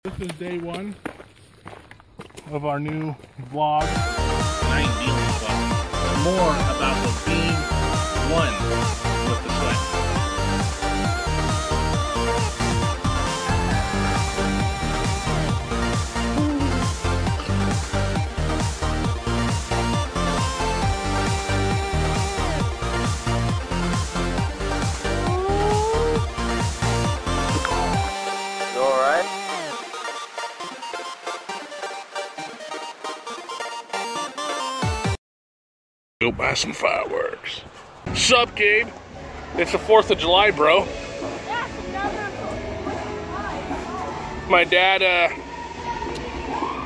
This is day one of our new vlog. More about the being one with the sweat. You alright? Go buy some fireworks. Sup, Gabe? It's the 4th of July, bro. My dad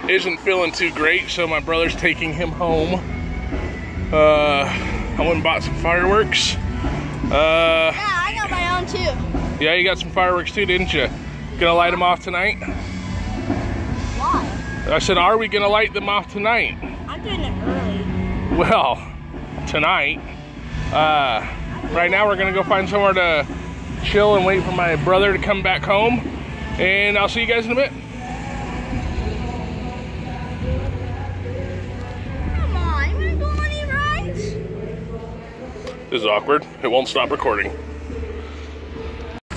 isn't feeling too great, so my brother's taking him home. I went and bought some fireworks. Yeah, I got my own too. Yeah, you got some fireworks too, didn't you? Gonna light them off tonight? Why? I said, are we gonna light them off tonight? I'm doing it early. Well, tonight. Right now we're gonna go find somewhere to chill and wait for my brother to come back home. And I'll see you guys in a bit. Come on, you wanna go on any rides? This is awkward. It won't stop recording.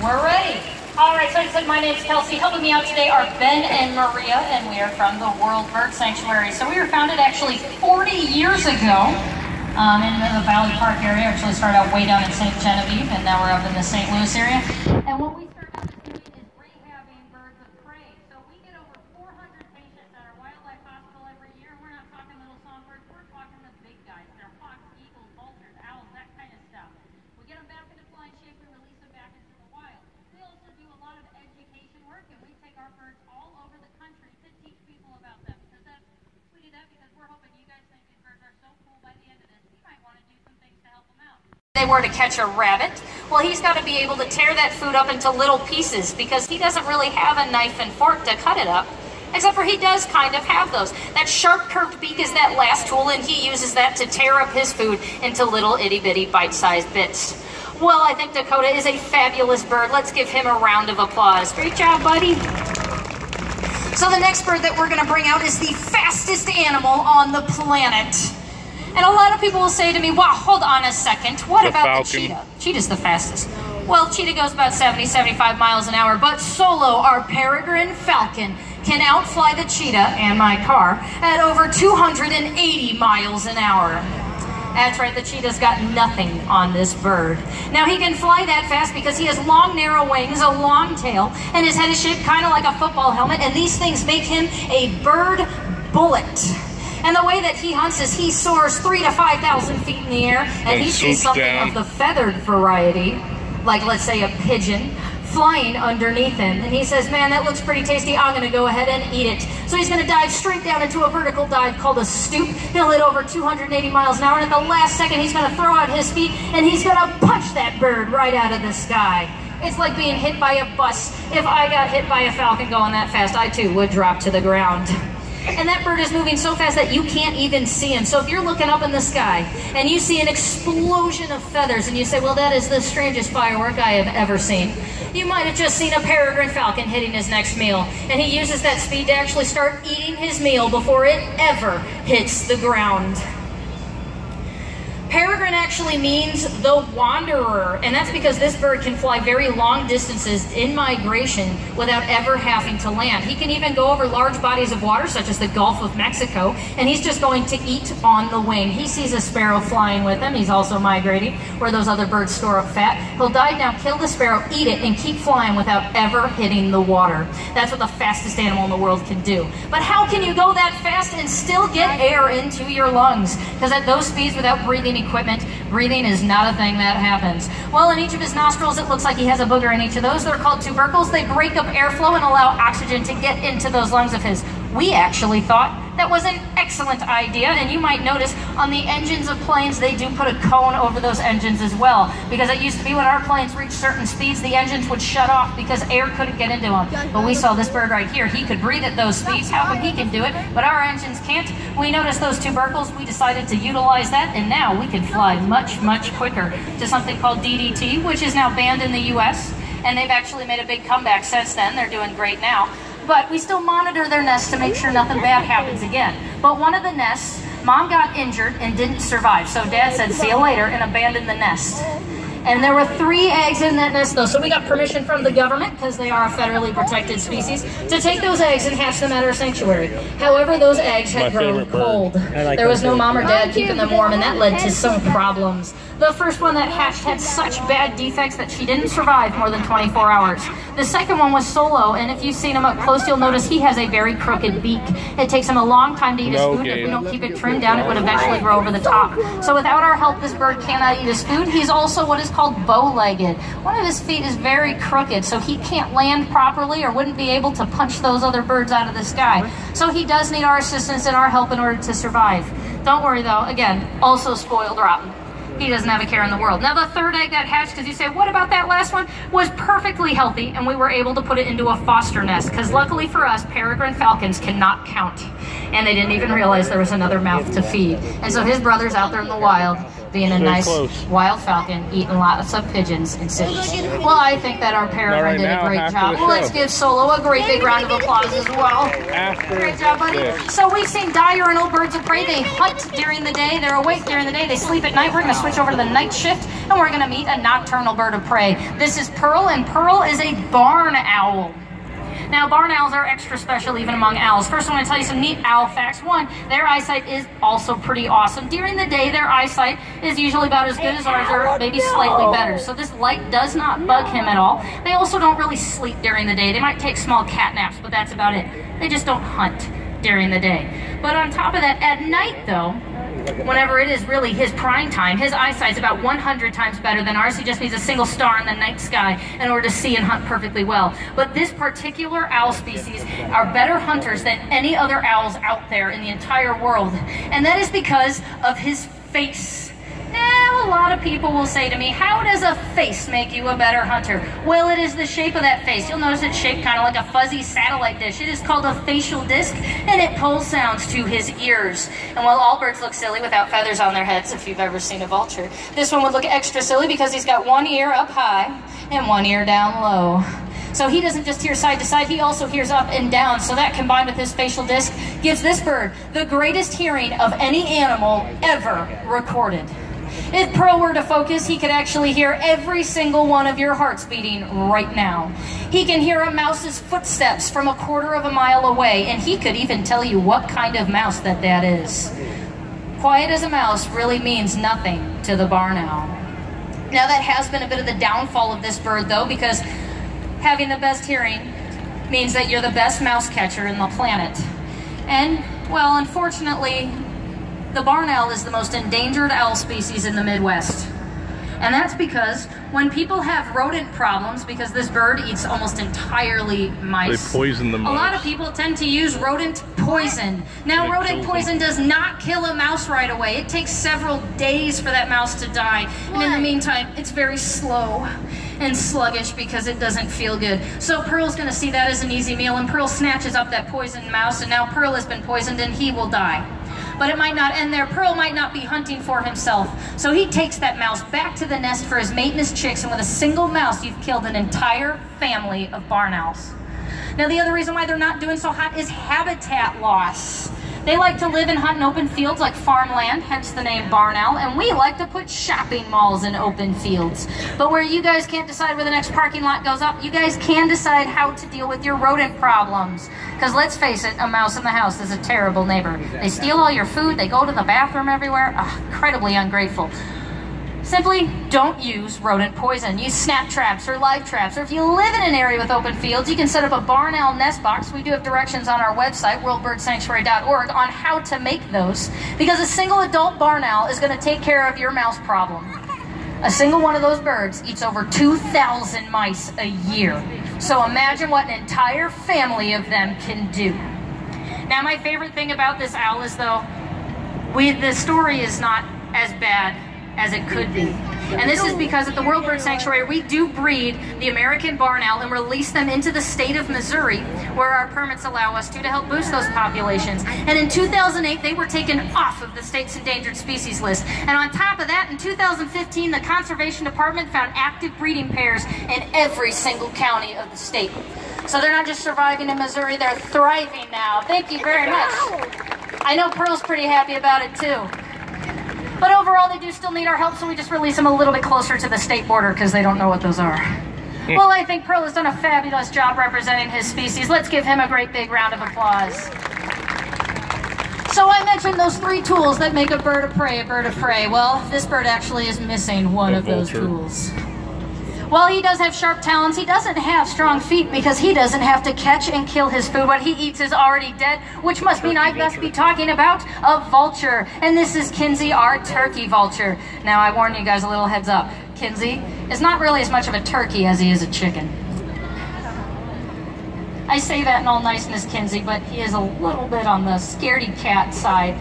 We're ready. All right, so like I said, my name's Kelsey. Helping me out today are Ben and Maria, and we are from the World Bird Sanctuary. So we were founded actually 40 years ago in the Valley Park area. Actually started out way down in St. Genevieve, and now we're up in the St. Louis area. And what we started out doing is rehabbing birds of prey. So we get over 400 patients at our wildlife hospital every year. We're not talking little songbirds, we're talking the big guys. They're hawks, eagles, vultures, owls, that kind of stuff. We get them back into flying shape and release them back into the wild. We also do a lot of education work, and we take our birds all over the country to teach people about them. We do that because we're hoping you guys think these birds are so cool by the end of this, you might want to do some things to help them out. They were to catch a rabbit, well, he's got to be able to tear that food up into little pieces because he doesn't really have a knife and fork to cut it up. Except for he does kind of have those. That sharp curved beak is that last tool, and he uses that to tear up his food into little itty bitty bite-sized bits. Well, I think Dakota is a fabulous bird. Let's give him a round of applause. Great job, buddy. So the next bird that we're going to bring out is the fastest animal on the planet. And a lot of people will say to me, wow, hold on a second. What about the cheetah? Cheetah's the fastest. Well, cheetah goes about 70, 75 miles an hour, but Solo, our peregrine falcon, can outfly the cheetah and my car at over 280 miles an hour. That's right, the cheetah's got nothing on this bird. Now, he can fly that fast because he has long, narrow wings, a long tail, and his head is shaped kind of like a football helmet, and these things make him a bird bullet. And the way that he hunts is he soars 3,000 to 5,000 feet in the air, and he sees something of the feathered variety, like let's say a pigeon, flying underneath him. And he says, man, that looks pretty tasty. I'm going to go ahead and eat it. So he's going to dive straight down into a vertical dive called a stoop. He'll hit over 280 miles an hour, and at the last second, he's going to throw out his feet, and he's going to punch that bird right out of the sky. It's like being hit by a bus. If I got hit by a falcon going that fast, I too would drop to the ground. And that bird is moving so fast that you can't even see him. So if you're looking up in the sky and you see an explosion of feathers and you say, well, that is the strangest firework I have ever seen, you might have just seen a peregrine falcon hitting his next meal. And he uses that speed to actually start eating his meal before it ever hits the ground. Peregrine actually means the wanderer, and that's because this bird can fly very long distances in migration without ever having to land. He can even go over large bodies of water, such as the Gulf of Mexico, and he's just going to eat on the wing. He sees a sparrow flying with him. He's also migrating where those other birds store up fat. He'll dive down, kill the sparrow, eat it, and keep flying without ever hitting the water. That's what the fastest animal in the world can do. But how can you go that fast and still get air into your lungs? Because at those speeds, without breathing equipment, breathing is not a thing that happens. Well, in each of his nostrils, it looks like he has a booger in each of those. They're called tubercles. They break up airflow and allow oxygen to get into those lungs of his. We actually thought that was an excellent idea, and you might notice on the engines of planes, they do put a cone over those engines as well, because it used to be when our planes reached certain speeds, the engines would shut off because air couldn't get into them. But we saw this bird right here. He could breathe at those speeds. How come he can do it, but our engines can't? We noticed those tubercles. We decided to utilize that, and now we can fly much, much quicker to something called DDT, which is now banned in the US, and they've actually made a big comeback since then. They're doing great now. but we still monitor their nests to make sure nothing bad happens again. But one of the nests, Mom got injured and didn't survive. So Dad said, see you later, and abandoned the nest. And there were 3 eggs in that nest, though, so we got permission from the government, because they are a federally protected species, to take those eggs and hatch them at our sanctuary. However, those eggs had grown cold. There was no mom or dad keeping them warm, and that led to some problems. The first one that hatched had such bad defects that she didn't survive more than 24 hours. The second one was solo, and if you've seen him up close, you'll notice he has a very crooked beak. It takes him a long time to eat his food. If we don't keep it trimmed down, it would eventually grow over the top. So without our help, this bird cannot eat his food. He's also what is called bow-legged. One of his feet is very crooked, so he can't land properly or wouldn't be able to punch those other birds out of the sky. So he does need our assistance and our help in order to survive. Don't worry though, again, also spoiled rotten. He doesn't have a care in the world. Now the third egg that hatched, because you say, what about that last one? Was perfectly healthy, and we were able to put it into a foster nest, because luckily for us, peregrine falcons cannot count. And they didn't even realize there was another mouth to feed. And so his brother's out there in the wild, being a nice wild falcon, eating lots of pigeons in cities. Well, I think that our peregrine did a great job. Well, let's give Solo a great big round of applause as well. Great job, buddy. So we've seen diurnal birds of prey. They hunt during the day. They're awake during the day. They sleep at night. We're going to switch over to the night shift, and we're going to meet a nocturnal bird of prey. This is Pearl, and Pearl is a barn owl. Now, barn owls are extra special even among owls. First, I want to tell you some neat owl facts. One, their eyesight is also pretty awesome. During the day, their eyesight is usually about as good as ours, or maybe slightly better. So this light does not bug him at all. They also don't really sleep during the day. They might take small cat naps, but that's about it. They just don't hunt during the day. But on top of that, at night, though, whenever it is really his prime time, his eyesight's about 100 times better than ours. He just needs a single star in the night sky in order to see and hunt perfectly well. But this particular owl species are better hunters than any other owls out there in the entire world. And that is because of his face. Now, a lot of people will say to me, how does a face make you a better hunter? Well, it is the shape of that face. You'll notice it's shaped kind of like a fuzzy satellite dish. It is called a facial disc, and it pulls sounds to his ears. And while all birds look silly without feathers on their heads, if you've ever seen a vulture, this one would look extra silly because he's got one ear up high and one ear down low. So he doesn't just hear side to side, he also hears up and down. So that, combined with his facial disc, gives this bird the greatest hearing of any animal ever recorded. If Pearl were to focus, he could actually hear every single one of your hearts beating right now. He can hear a mouse's footsteps from 1/4 mile away, and he could even tell you what kind of mouse that is. Quiet as a mouse really means nothing to the barn owl. Now, that has been a bit of the downfall of this bird, though, because having the best hearing means that you're the best mouse catcher in the planet. And, well, unfortunately, the barn owl is the most endangered owl species in the Midwest. And that's because when people have rodent problems, because this bird eats almost entirely mice, they poison the mice. A lot of people tend to use rodent poison. Now, rodent poison does not kill a mouse right away. It takes several days for that mouse to die. And in the meantime, it's very slow and sluggish because it doesn't feel good. So Pearl's going to see that as an easy meal, and Pearl snatches up that poisoned mouse, and now Pearl has been poisoned and he will die. But it might not end there. Pearl might not be hunting for himself. So he takes that mouse back to the nest for his mate and his chicks, and with a single mouse, you've killed an entire family of barn owls. Now, the other reason why they're not doing so hot is habitat loss. They like to live and hunt in open fields like farmland, hence the name barn owl, and we like to put shopping malls in open fields. But where you guys can't decide where the next parking lot goes up, you guys can decide how to deal with your rodent problems. Because let's face it, a mouse in the house is a terrible neighbor. They steal all your food, they go to the bathroom everywhere. Incredibly ungrateful. Simply don't use rodent poison. Use snap traps or live traps. Or if you live in an area with open fields, you can set up a barn owl nest box. We do have directions on our website, worldbirdsanctuary.org, on how to make those. Because a single adult barn owl is going to take care of your mouse problem. A single one of those birds eats over 2,000 mice a year. So imagine what an entire family of them can do. Now, my favorite thing about this owl is, though, the story is not as bad as it could be. And this is because at the World Bird Sanctuary, we do breed the American barn owl and release them into the state of Missouri, where our permits allow us to help boost those populations. And in 2008, they were taken off of the state's endangered species list. And on top of that, in 2015, the Conservation Department found active breeding pairs in every single county of the state. So they're not just surviving in Missouri, they're thriving now. Thank you very much. I know Pearl's pretty happy about it too. But overall, they do still need our help, so we just release them a little bit closer to the state border because they don't know what those are. Well, I think Pearl has done a fabulous job representing his species. Let's give him a great big round of applause. So I mentioned those 3 tools that make a bird of prey a bird of prey. Well, this bird actually is missing one of those tools. While he does have sharp talons, he doesn't have strong feet because he doesn't have to catch and kill his food. What he eats is already dead, which must mean I best be talking about a vulture. And this is Kinsey, our turkey vulture. Now, I warn you guys a little heads up. Kinsey is not really as much of a turkey as he is a chicken. I say that in all niceness, Kinsey, but he is a little bit on the scaredy cat side.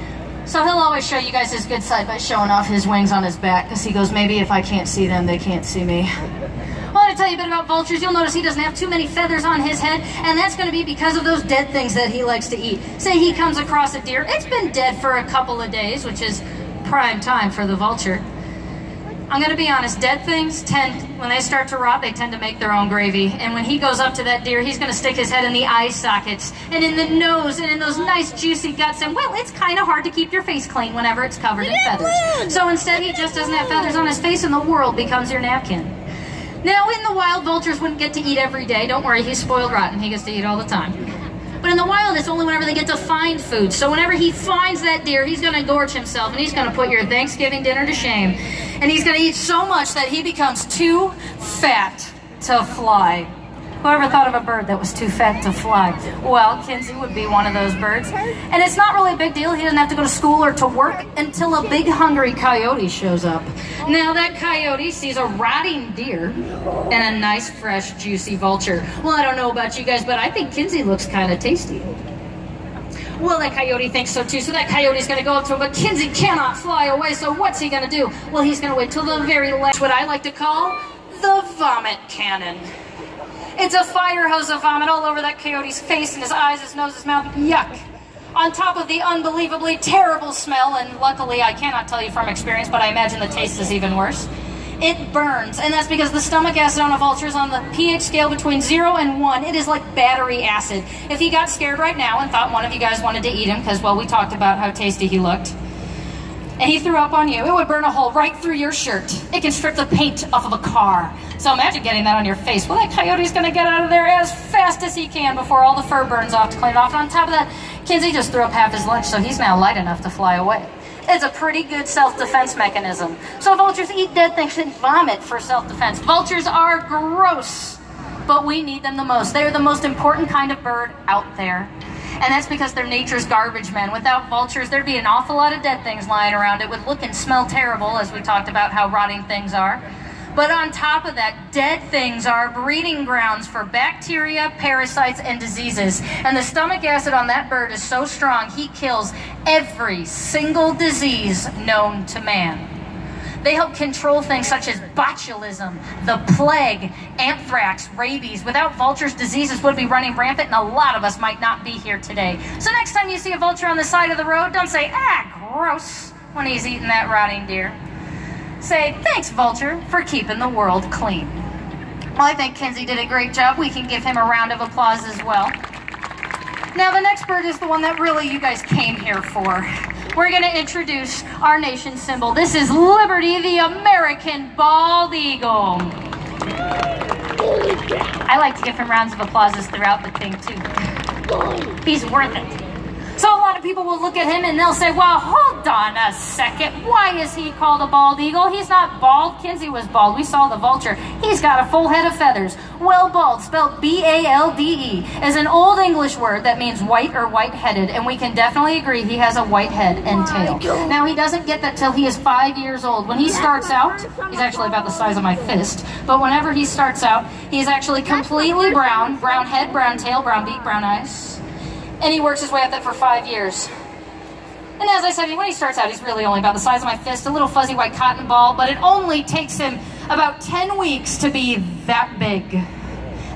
So he'll always show you guys his good side by showing off his wings on his back, because he goes, maybe if I can't see them, they can't see me. Well, to tell you a bit about vultures, you'll notice he doesn't have too many feathers on his head, and that's going to be because of those dead things that he likes to eat. Say he comes across a deer, it's been dead for a couple of days, which is prime time for the vulture. I'm going to be honest, dead things tend, when they start to rot, they tend to make their own gravy. And when he goes up to that deer, he's going to stick his head in the eye sockets and in the nose and in those nice juicy guts. And well, it's kind of hard to keep your face clean whenever it's covered in feathers. So instead, he just doesn't have feathers on his face and the world becomes your napkin. Now, in the wild, vultures wouldn't get to eat every day. Don't worry, he's spoiled rotten. He gets to eat all the time. But in the wild, it's only whenever they get to find food. So whenever he finds that deer, he's going to gorge himself, and he's going to put your Thanksgiving dinner to shame. And he's going to eat so much that he becomes too fat to fly. Whoever thought of a bird that was too fat to fly? Well, Kinsey would be one of those birds. And it's not really a big deal. He doesn't have to go to school or to work until a big hungry coyote shows up. Now that coyote sees a rotting deer and a nice, fresh, juicy vulture. Well, I don't know about you guys, but I think Kinsey looks kind of tasty. Well, that coyote thinks so too, so that coyote's going to go up to him, but Kinsey cannot fly away, so what's he going to do? Well, he's going to wait till the very last, what I like to call the vomit cannon. It's a fire hose of vomit all over that coyote's face and his eyes, his nose, his mouth. Yuck. On top of the unbelievably terrible smell, and luckily I cannot tell you from experience, but I imagine the taste is even worse. It burns, and that's because the stomach acid on a vulture is on the pH scale between 0 and 1. It is like battery acid. If he got scared right now and thought one of you guys wanted to eat him, because, well, we talked about how tasty he looked, and he threw up on you, it would burn a hole right through your shirt. It can strip the paint off of a car. So imagine getting that on your face. Well, that coyote's going to get out of there as fast as he can before all the fur burns off to clean it off. And on top of that, Kinsey just threw up half his lunch, so he's now light enough to fly away. It's a pretty good self-defense mechanism. So vultures eat dead things and vomit for self-defense. Vultures are gross, but we need them the most. They are the most important kind of bird out there. And that's because they're nature's garbage men. Without vultures, there'd be an awful lot of dead things lying around. It would look and smell terrible, as we talked about how rotting things are. But on top of that, dead things are breeding grounds for bacteria, parasites, and diseases. And the stomach acid on that bird is so strong, he kills every single disease known to man. They help control things such as botulism, the plague, anthrax, rabies. Without vultures, diseases would be running rampant, and a lot of us might not be here today. So next time you see a vulture on the side of the road, don't say, ah, gross, when he's eating that rotting deer. Say, thanks, vulture, for keeping the world clean. Well, I think Kinsey did a great job. We can give him a round of applause as well. Now, the next bird is the one that really you guys came here for. We're going to introduce our nation's symbol. This is Liberty, the American bald eagle. I like to give him rounds of applauses throughout the thing, too. He's worth it. So a lot of people will look at him and they'll say, well, hold on a second. Why is he called a bald eagle? He's not bald. Kinsey was bald. We saw the vulture. He's got a full head of feathers. Well, bald, spelled B-A-L-D-E, is an old English word that means white or white-headed, and we can definitely agree he has a white head and tail. Now, he doesn't get that till he is 5 years old. When he starts out, he's actually about the size of my fist, but whenever he starts out, he's actually completely brown, brown head, brown tail, brown beak, brown eyes. And he works his way up that for 5 years. And as I said, when he starts out, he's really only about the size of my fist, a little fuzzy white cotton ball, but it only takes him about 10 weeks to be that big.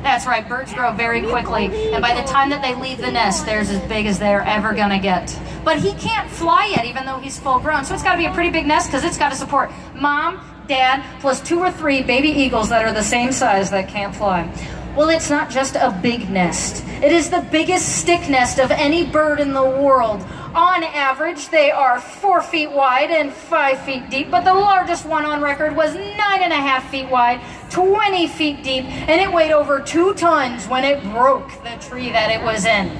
That's right, birds grow very quickly, and by the time that they leave the nest, they're as big as they're ever gonna get. But he can't fly yet, even though he's full grown, so it's gotta be a pretty big nest, because it's gotta support mom, dad, plus 2 or 3 baby eagles that are the same size that can't fly. Well, it's not just a big nest. It is the biggest stick nest of any bird in the world. On average, they are 4 feet wide and 5 feet deep, but the largest one on record was 9.5 feet wide, 20 feet deep, and it weighed over 2 tons when it broke the tree that it was in.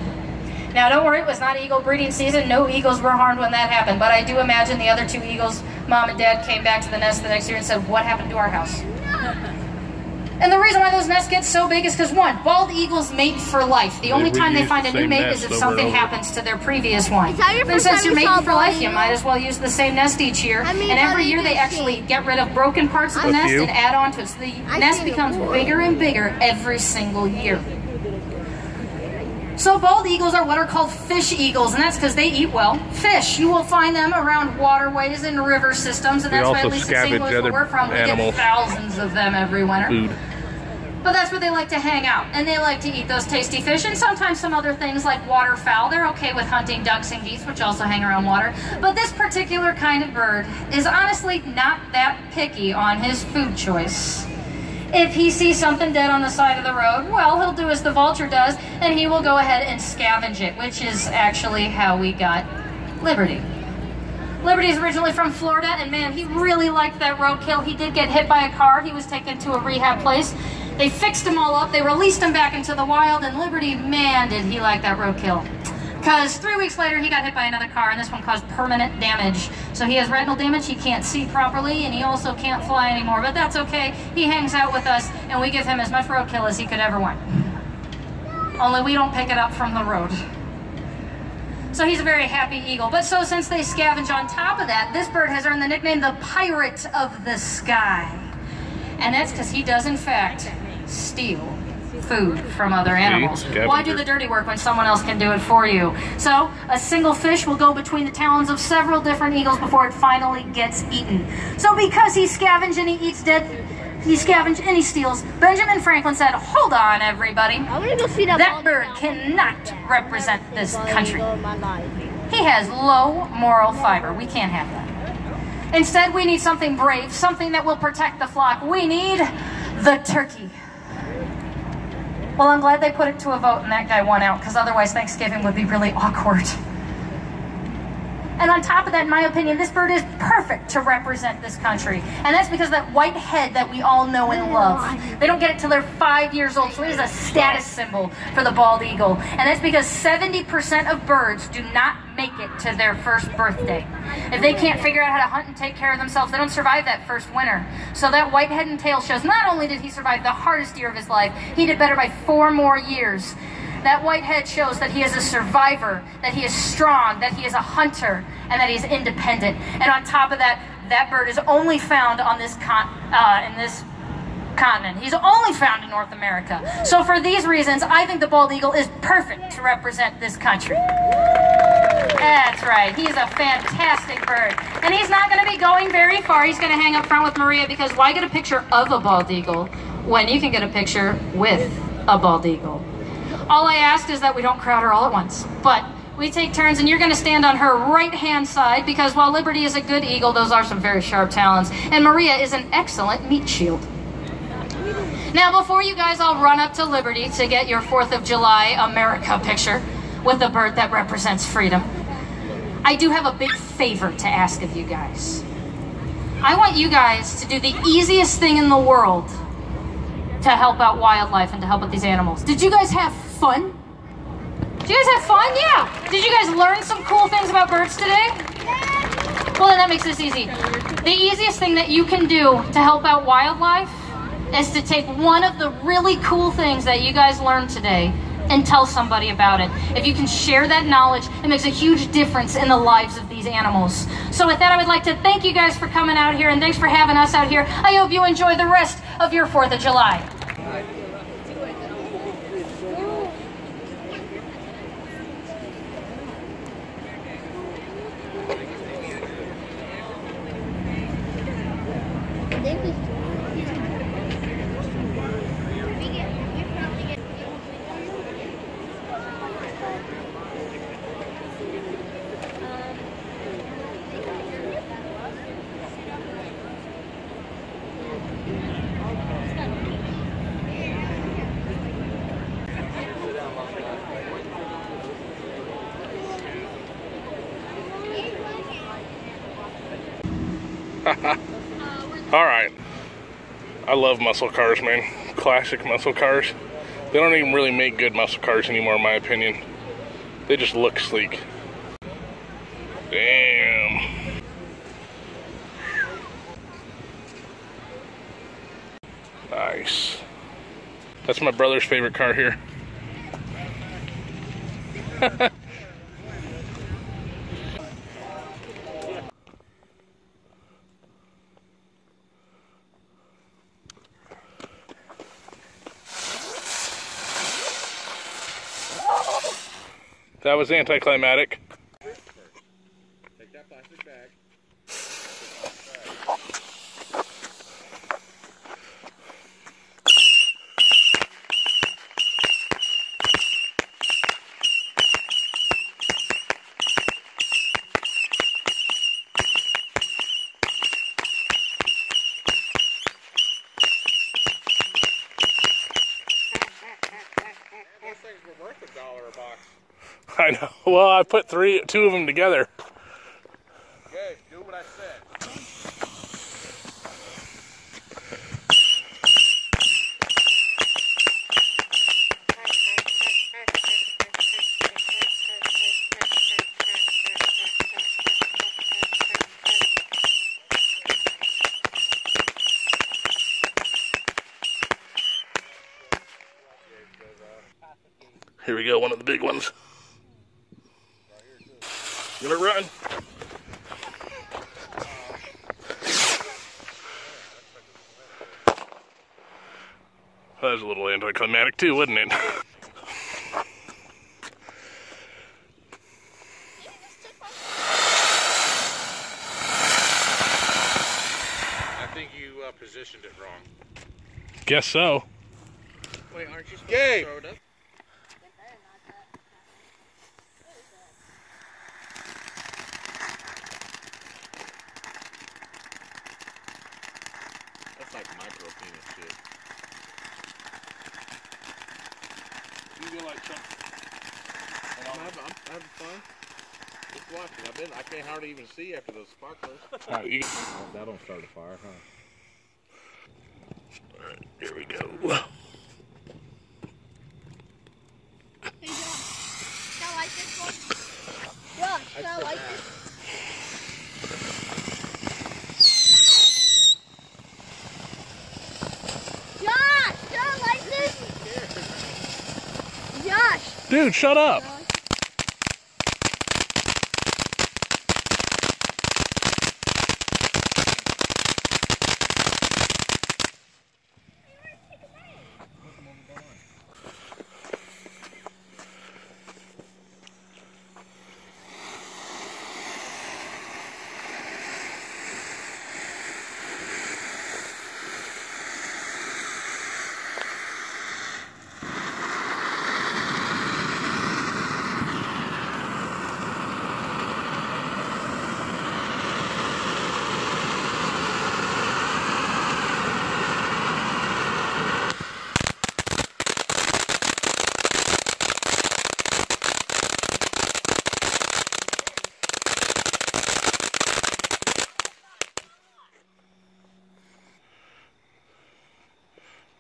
Now, don't worry, it was not eagle breeding season. No eagles were harmed when that happened, but I do imagine the other 2 eagles, mom and dad, came back to the nest the next year and said, what happened to our house? And the reason why those nests get so big is because, one, bald eagles mate for life. The only time they find a new mate is if something happens to their previous one. And since you're mating for life, you might as well use the same nest each year. And every year they actually get rid of broken parts of the nest and add on to it. So the nest becomes bigger and bigger every single year. So bald eagles are what are called fish eagles, and that's because they eat, well, fish. You will find them around waterways and river systems, and that's why at least in St. Louis where we're from, we get thousands of them every winter. Food. But that's where they like to hang out, and they like to eat those tasty fish, and sometimes some other things like waterfowl. They're okay with hunting ducks and geese, which also hang around water. But this particular kind of bird is honestly not that picky on his food choice. If he sees something dead on the side of the road, well, he'll do as the vulture does, and he will go ahead and scavenge it, which is actually how we got Liberty. Liberty's originally from Florida, and man, he really liked that roadkill. He did get hit by a car. He was taken to a rehab place. They fixed him all up. They released him back into the wild, and Liberty, man, did he like that roadkill. Because 3 weeks later, he got hit by another car, and this one caused permanent damage. So he has retinal damage, he can't see properly, and he also can't fly anymore. But that's okay. He hangs out with us, and we give him as much roadkill as he could ever want. Only we don't pick it up from the road. So he's a very happy eagle. But so since they scavenge on top of that, this bird has earned the nickname the Pirate of the Sky. And that's because he does, in fact, steal food from other animals. Why do the dirty work when someone else can do it for you? So a single fish will go between the talons of several different eagles before it finally gets eaten. So because he scavenged and he eats dead, he scavenged and he steals, Benjamin Franklin said, hold on everybody, that bird cannot represent this country. He has low moral fiber. We can't have that. Instead, we need something brave, something that will protect the flock. We need the turkey. Well, I'm glad they put it to a vote and that guy won out, because otherwise Thanksgiving would be really awkward. And on top of that, in my opinion, this bird is perfect to represent this country. And that's because of that white head that we all know and love. They don't get it till they're 5 years old, so it is a status symbol for the bald eagle. And that's because 70% of birds do not make it to their first birthday. If they can't figure out how to hunt and take care of themselves, they don't survive that first winter. So that white head and tail shows not only did he survive the hardest year of his life, he did better by 4 more years. That white head shows that he is a survivor, that he is strong, that he is a hunter, and that he is independent. And on top of that, that bird is only found on this continent. He's only found in North America. So for these reasons, I think the bald eagle is perfect to represent this country. That's right. He's a fantastic bird. And he's not going to be going very far. He's going to hang up front with Maria, because why get a picture of a bald eagle when you can get a picture with a bald eagle? All I ask is that we don't crowd her all at once. But we take turns, and you're going to stand on her right-hand side, because while Liberty is a good eagle, those are some very sharp talons. And Maria is an excellent meat shield. Now, before you guys all run up to Liberty to get your 4th of July America picture with the bird that represents freedom, I do have a big favor to ask of you guys. I want you guys to do the easiest thing in the world to help out wildlife and to help with these animals. Did you guys have fun? Did you guys have fun? Yeah. Did you guys learn some cool things about birds today? Well, then that makes this easy. The easiest thing that you can do to help out wildlife is to take one of the really cool things that you guys learned today and tell somebody about it. If you can share that knowledge, it makes a huge difference in the lives of these animals. So with that, I would like to thank you guys for coming out here, and thanks for having us out here. I hope you enjoy the rest of your 4th of July. All right. I love muscle cars, man. Classic muscle cars. They don't even really make good muscle cars anymore, in my opinion. They just look sleek. Damn. Nice. That's my brother's favorite car here. That was anticlimactic. Take that plastic bag. Those things were worth $1 a box. I know. Well, I put two of them together. Okay, do what I said. Here we go, one of the big ones. Let it run. That was a little anticlimactic too, wasn't it? I think you positioned it wrong. Guess so. Wait, aren't you supposed Yay! to throw it up? That's like micro penis shit. You go like I'm having fun. Just watching. I can't hardly even see after those sparklers. That don't start a fire, huh? Alright, here we go. Hey, Josh. Y'all like this one? Josh, y'all like this? Josh, y'all like this? Josh. Dude, shut up.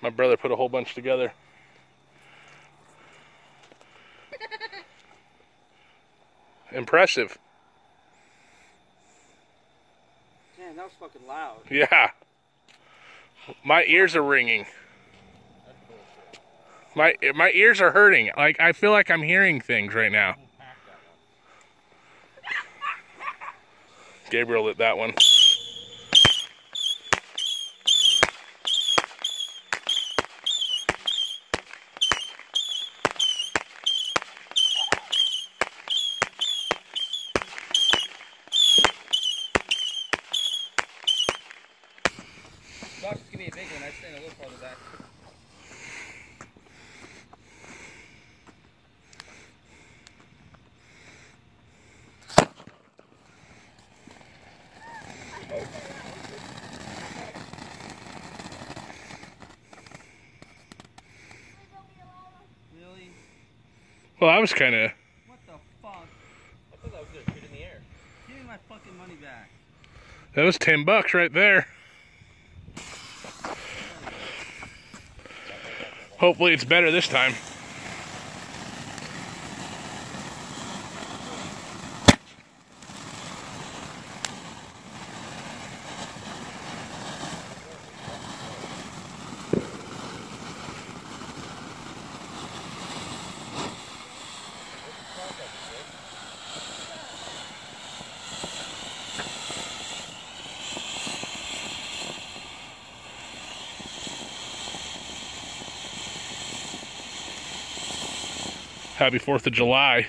My brother put a whole bunch together. Impressive. Man, that was fucking loud. Yeah. My ears are ringing. My ears are hurting. Like, I feel like I'm hearing things right now. Gabriel lit that one. Josh, give me a big one. I stand a little farther back. Really? Well, I was kind of... What the fuck? I thought that was good. Shoot in the air. Give me my fucking money back. That was $10 right there. Hopefully it's better this time. Happy 4th of July.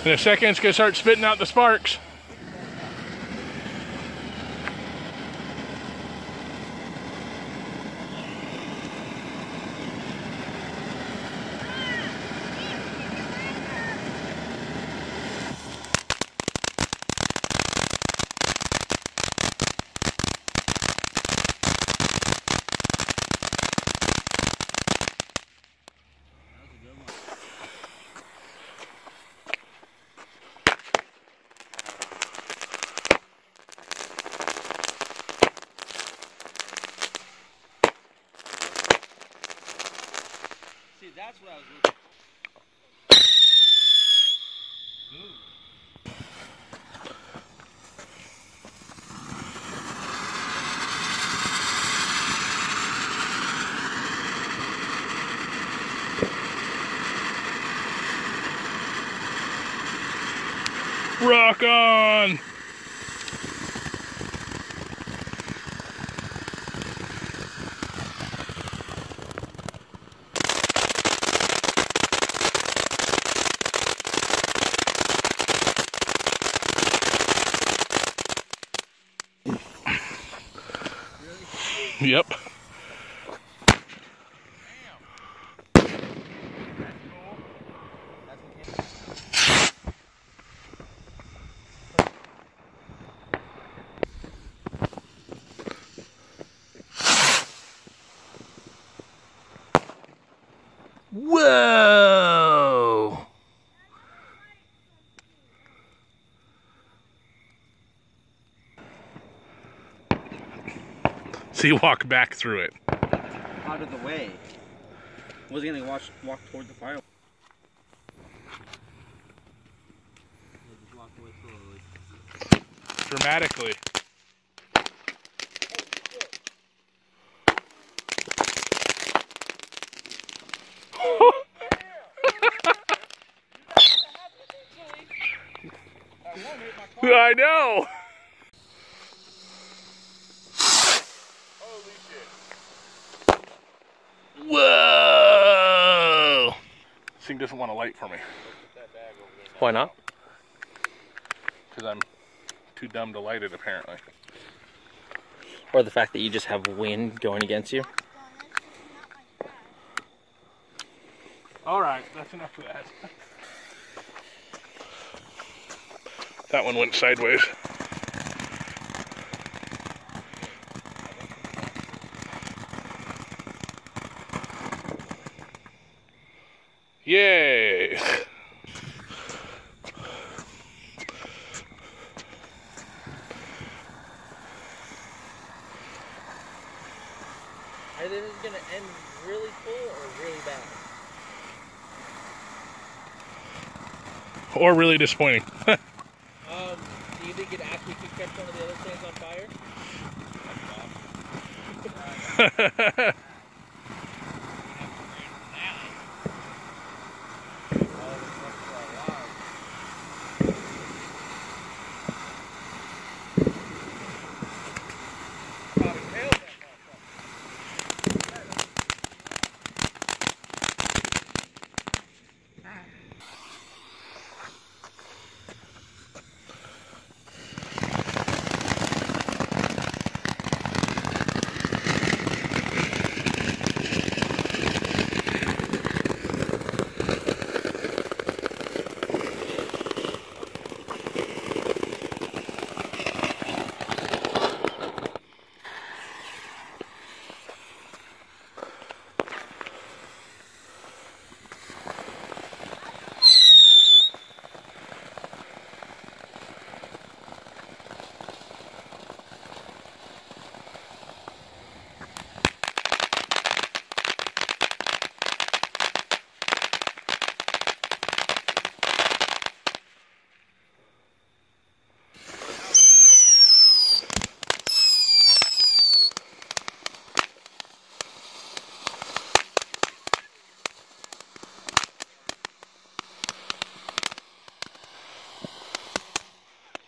In a second, it's gonna start spitting out the sparks. See, that's what I was looking Rock on! Yep. Whoa! So you walk back through it. out of the way. I wasn't gonna walk toward the fire. Just walk away slowly. Dramatically. I know. Holy shit. Whoa! This thing doesn't want to light for me. Why not? Because I'm too dumb to light it, apparently. Or the fact that you just have wind going against you. Alright, that's enough of that. That one went sideways. Yay! Either this is gonna end really cool or really bad. Or really disappointing. Do you think it actually could catch one of the other stands on fire?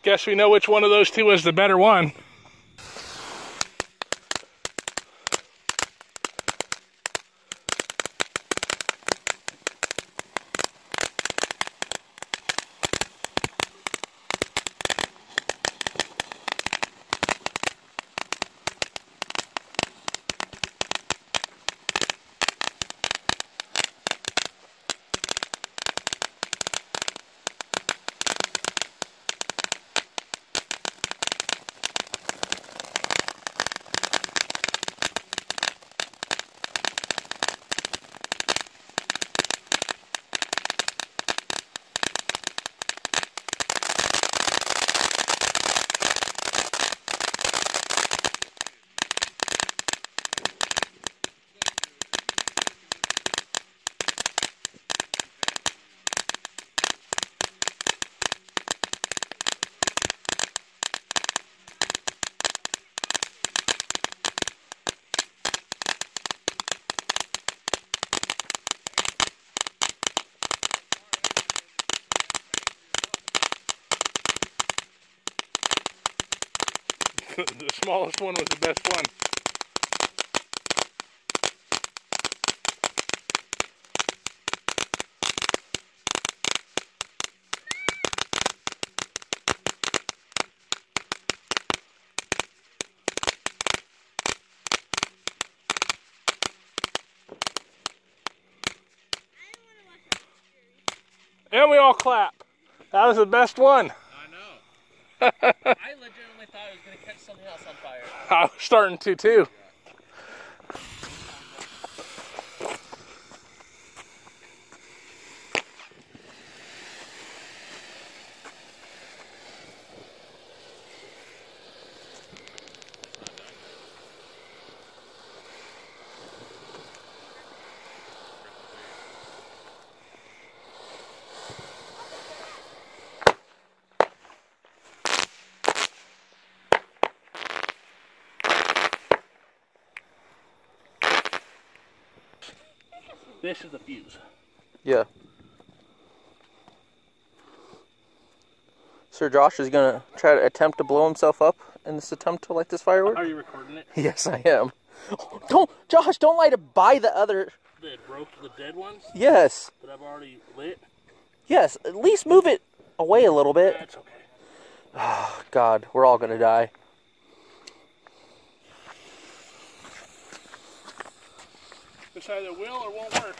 Guess we know which one of those two was the better one. The smallest one was the best one. And we all clap. That was the best one. I know. I legitimately thought it was going to catch something else on fire. I was starting to too. This is the fuse. Yeah. Sir Josh is gonna try to attempt to blow himself up in this attempt to light this firework. Are you recording it? Yes, I am. Don't, Josh, don't light it by the other. That broke the dead ones Yes. that I've already lit? Yes, at least move it away a little bit. That's okay. Oh, God, we're all gonna die. This either will or won't work.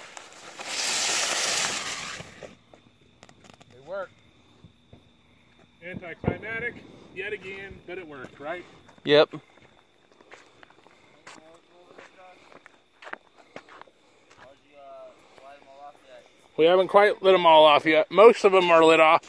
It worked. Anticlimactic, yet again, but it worked, right? Yep. We haven't quite lit them all off yet. Most of them are lit off.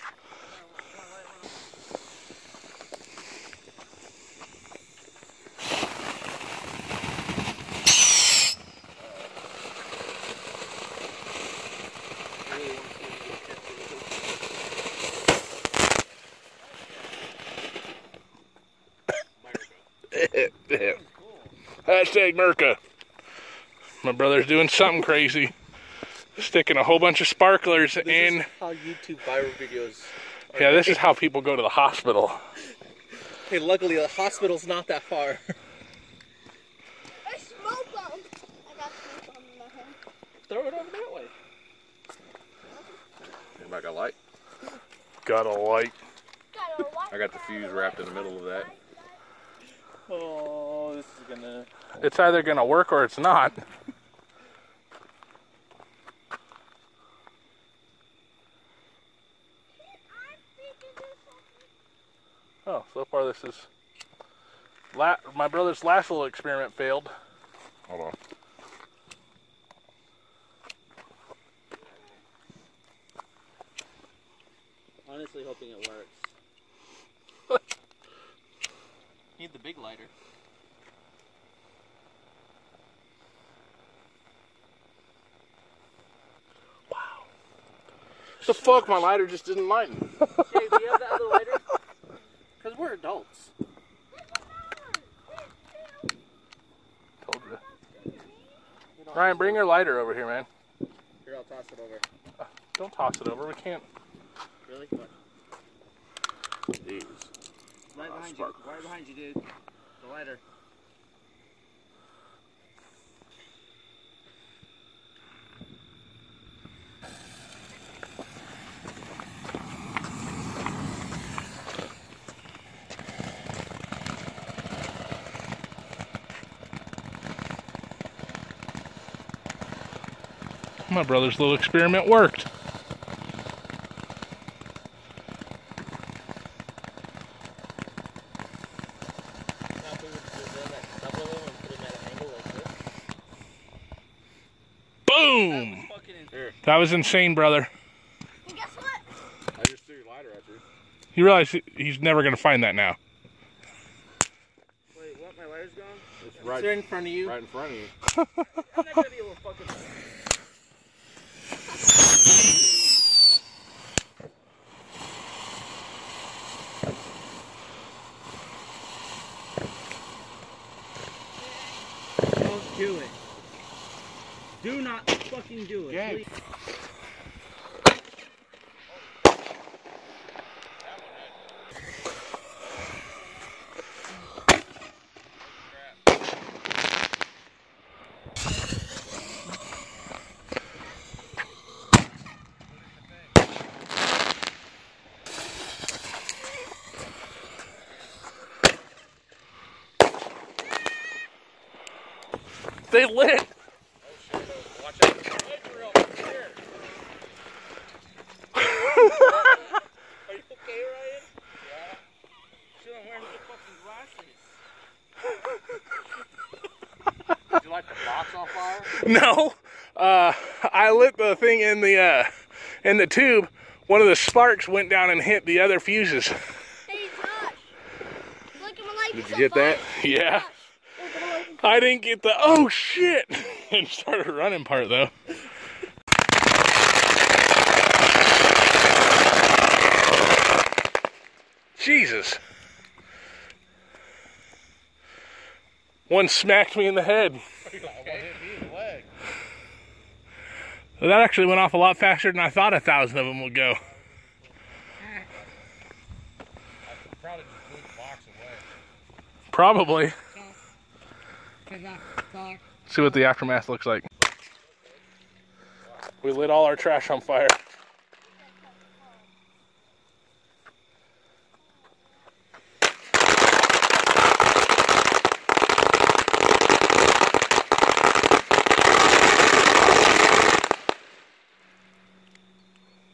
Hashtag Merca. My brother's doing something crazy. Sticking a whole bunch of sparklers in. This is how YouTube viral videos are. Yeah, this is how people go to the hospital. Hey, luckily the hospital's not that far. I smoke bomb. I got smoke bomb in my hand. Throw it over that way. Anybody got light? Got a light. I got the fuse wrapped in the middle of that. Oh, this is gonna... It's either gonna work or it's not. Oh, so far this is... My brother's last little experiment failed. Hold on. Honestly hoping it works. Need the big lighter. Wow. The fuck, my lighter just didn't lighten. Jay, do you have the other lighter? Because we're adults. Told you. Ryan, bring your lighter over here, man. Here, I'll toss it over. Don't toss it over, we can't. Really? What? These. Right behind you. Right behind you, dude. The lighter. My brother's little experiment worked. Boom! That was insane, brother. And guess what? I just threw your lighter at you. You realize he's never going to find that now. Wait, what? My lighter's gone? It's right in front of you. Right in front of you. I'm not gonna be able to fucking. Don't do it. Do not fucking do it. Gang. Please. They lit. Watch out. Gabriel, here. Are you okay, Ryan? Yeah. Shit, I'm wearing the fucking glasses. Did you light the box on fire? No, I lit the thing in the tube. One of the sparks went down and hit the other fuses. Hey, Josh. Look at my light. Did you get that? Yeah. I didn't get the oh shit and started running part though. Jesus. One smacked me in the head. That actually went off a lot faster than I thought 1,000 of them would go. Probably just blew the box away. Probably. See what the aftermath looks like. We lit all our trash on fire.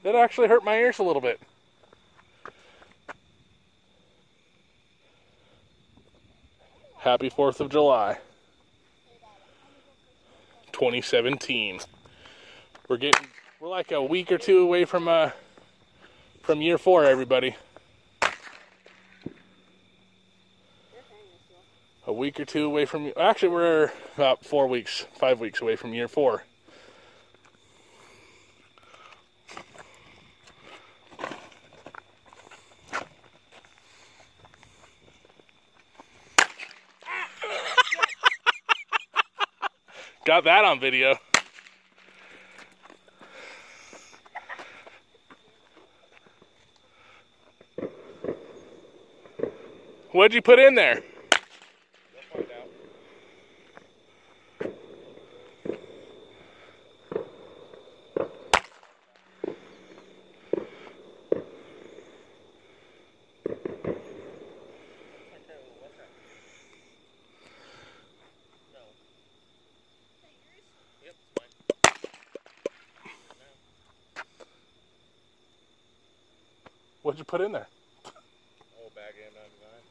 That actually hurt my ears a little bit. Happy 4th of July. 2017. We're like a week or two away from year 4, everybody. A week or two away from, actually we're about 5 weeks away from year 4. Got that on video. What'd you put in there? We'll find out. What'd you put in there? Old bag M99.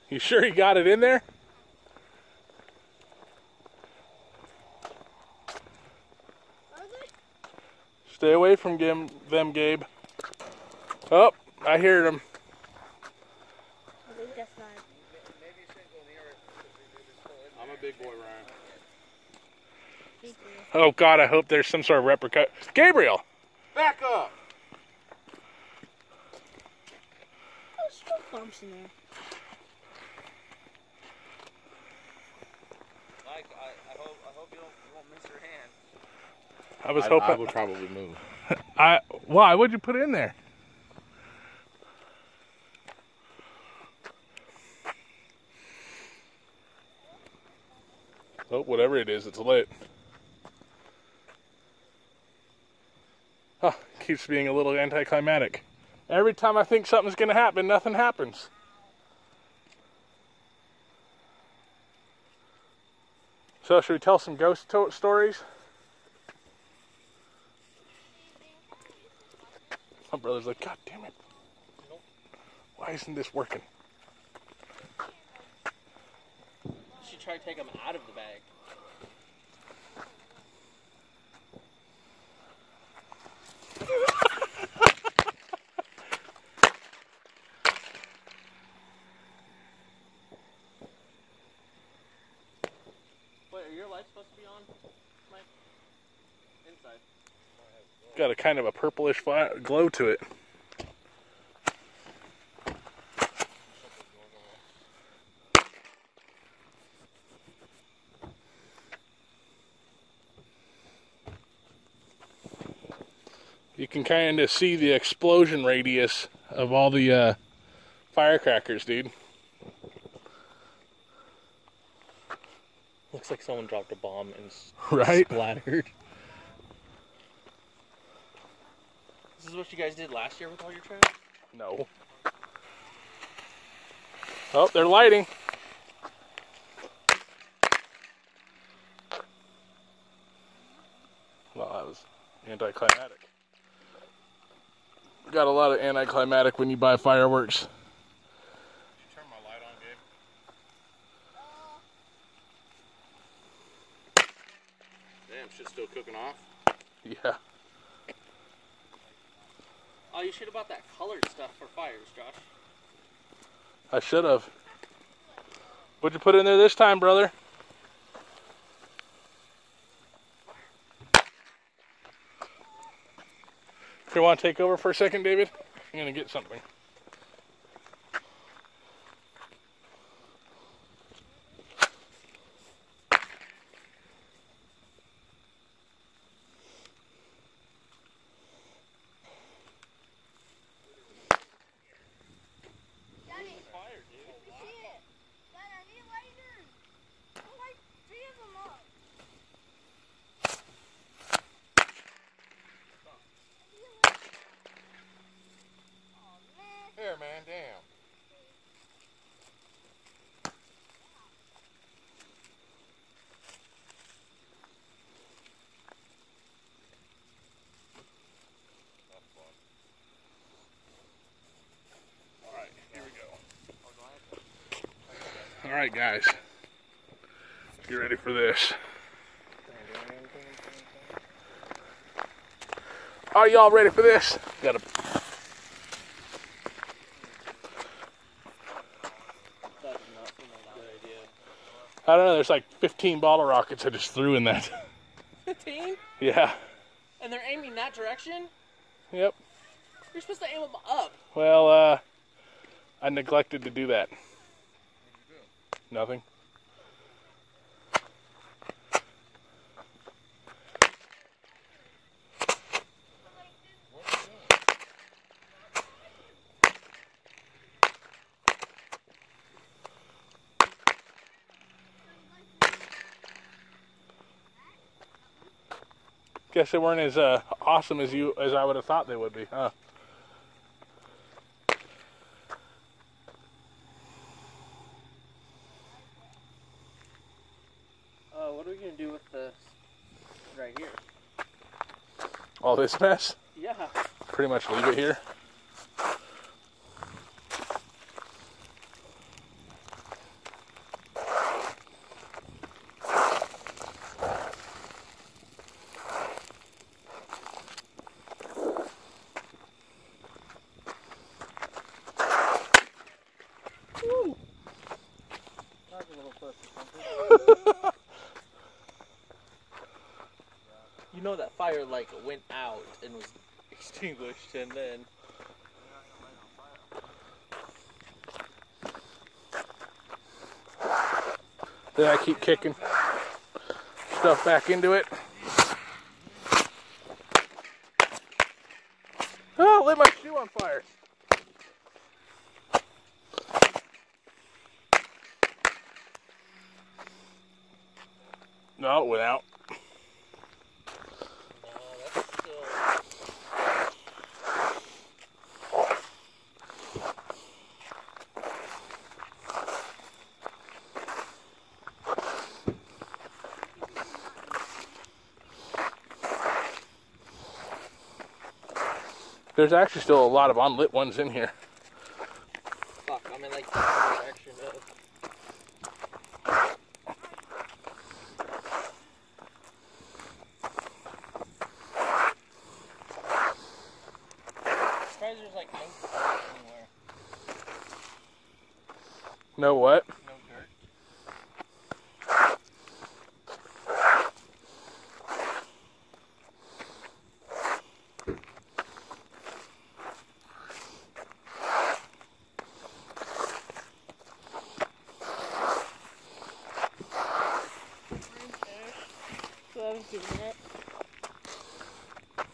You sure you got it in there? Stay away from them, Gabe. Oh, I hear them. I'm a big boy, Ryan. Oh God, I hope there's some sort of replica. Gabriel! Back up! There's still bumps in there. Mike, I hope you won't miss your hand. I was hoping. I would probably move. Why would you put it in there? Oh, whatever it is, it's lit. Huh, keeps being a little anticlimactic. Every time I think something's gonna happen, nothing happens. So should we tell some ghost stories? My brother's like, God damn it. Why isn't this working? You should try to take them out of the bag. Wait, are your lights supposed to be on, Mike? Inside. Got a kind of a purplish glow to it. You can kind of see the explosion radius of all the firecrackers, dude. Looks like someone dropped a bomb and Right? splattered. This is what you guys did last year with all your trash? No. Oh, they're lighting. Well, that was anticlimactic. Got a lot of anticlimactic when you buy fireworks. Did you turn my light on, Gabe? Damn, shit's still cooking off. Yeah. Oh, you should have bought that colored stuff for fires, Josh. I should have. What'd you put in there this time, brother? You want to take over for a second, David? I'm going to get something. Here, man, damn. Alright, here we go. Alright, guys. Get ready for this. Are y'all ready for this? Got a I don't know, there's like 15 bottle rockets I just threw in that. 15? Yeah. And they're aiming that direction? Yep. You're supposed to aim them up. Well, I neglected to do that. Nothing. Guess they weren't as awesome as I would have thought they would be, huh? What are we gonna do with this right here? All this mess? Yeah. Pretty much leave it here. You know that fire like went out and was extinguished and then... Then I keep kicking stuff back into it. shoe on fire. No, it went out. There's actually still a lot of unlit ones in here. Fuck, I'm in like the direction of. I'm surprised there's like no dirt anywhere. No what? No dirt.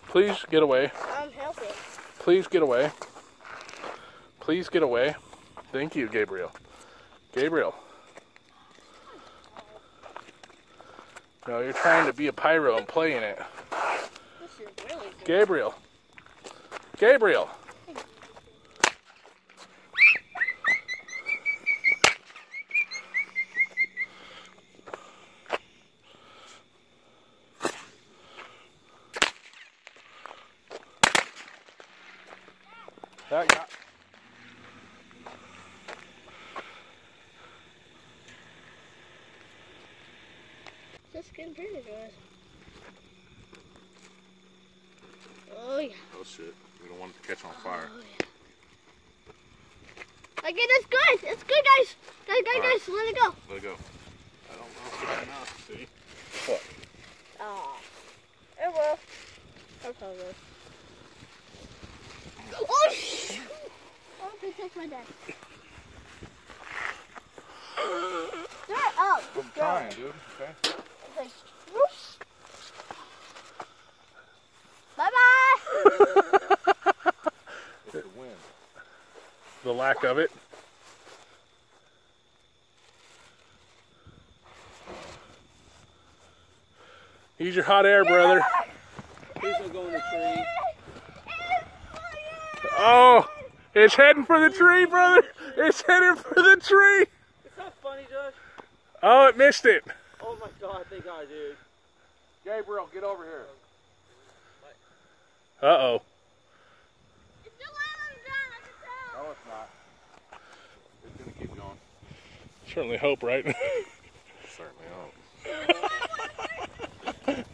Please get away. I'm helping. Please get away. Please get away. Thank you, Gabriel. Gabriel. No, you're trying to be a pyro and play in it. This is really good. Gabriel. Gabriel. That got. This is getting pretty good. Oh yeah. Oh shit. We don't want it to catch on fire. Oh yeah. Okay, that's good. It's good, guys. Guys, let it go. Let it go. I don't know if it's enough, see? What? Oh, it will. That's all good. Oh shh! Oh, protect my dad. Throw it up. I'm trying, dude. Okay. Okay. Whoosh. Bye-bye. It's the wind. The lack of it. Use your hot air, brother. Please don't go in the tree. Oh, it's heading for the tree, brother. It's heading for the tree. It's not funny, Josh. Oh, it missed it. Oh my god, thank God, dude. Gabriel, get over here. Uh-oh. It's still laying on the ground, I can tell. No, it's not. It's gonna keep going. Certainly hope, right? Certainly hope. Well,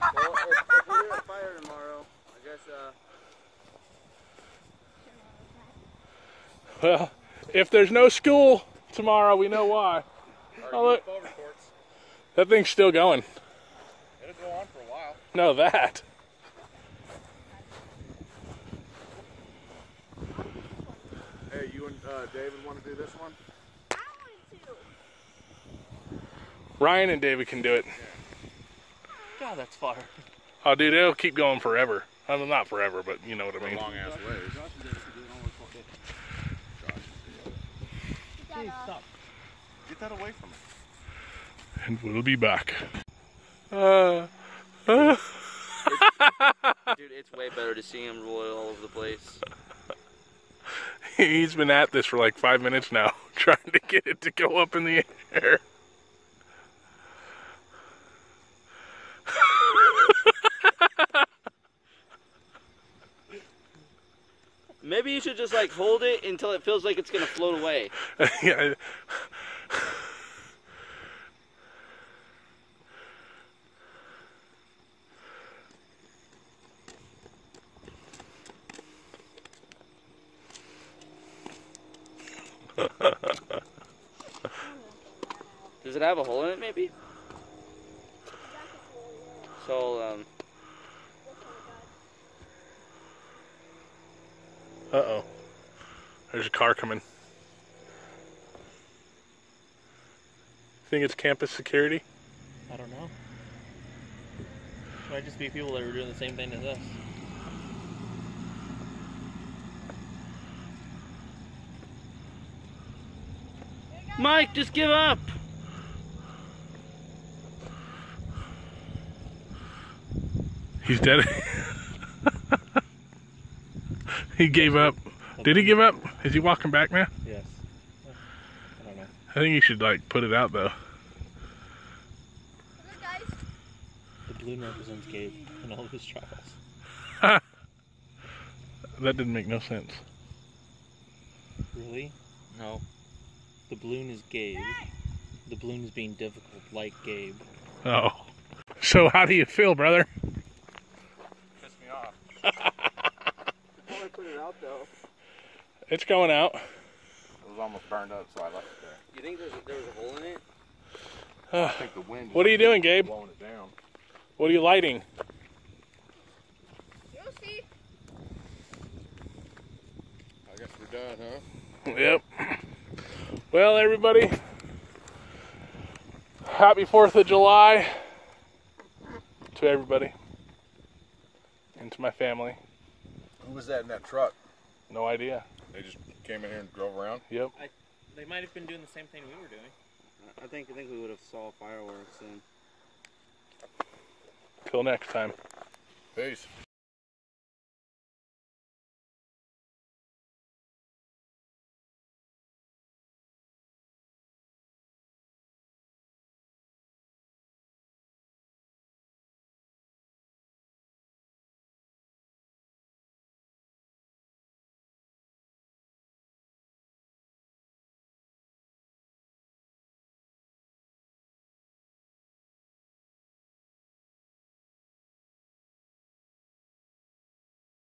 if we do a fire tomorrow, I guess, Well, if there's no school tomorrow, we know why. Oh, look. That thing's still going. It'll go on for a while. No, that. Hey, you and David want to do this one? I want to. Ryan and David can do it. God, that's far. Oh, dude, it'll keep going forever. I mean, not forever, but you know what I mean. Long ass ways. Hey, stop. Get that away from me. And we'll be back. Dude, it's way better to see him roll all over the place. He's been at this for like 5 minutes now, trying to get it to go up in the air. Maybe you should just like hold it until it feels like it's gonna float away. Yeah. Does it have a hole in it, maybe? So, Uh-oh. There's a car coming. Think it's campus security? I don't know. Might just be people that are doing the same thing as us. Mike, just give up. He's dead. He gave up. Did he give up? Is he walking back now? Yes. I don't know. I think you should like put it out though. Look, guys. The balloon represents Gabe in all of his trials. That didn't make no sense. Really? No. The balloon is Gabe. The balloon is being difficult like Gabe. Oh. So how do you feel, brother? Pissed me off. I put it out though. It's going out. It was almost burned up, so I left it there. You think there was a hole in it? I think the wind. What are you doing, Gabe? Blowing it down. What are you lighting? You'll see. I guess we're done, huh? Yep. Well, everybody, happy 4th of July to everybody and to my family. Who was that in that truck? No idea. They just came in here and drove around? Yep. They might have been doing the same thing we were doing. I think we would have saw fireworks and. Till next time. Peace.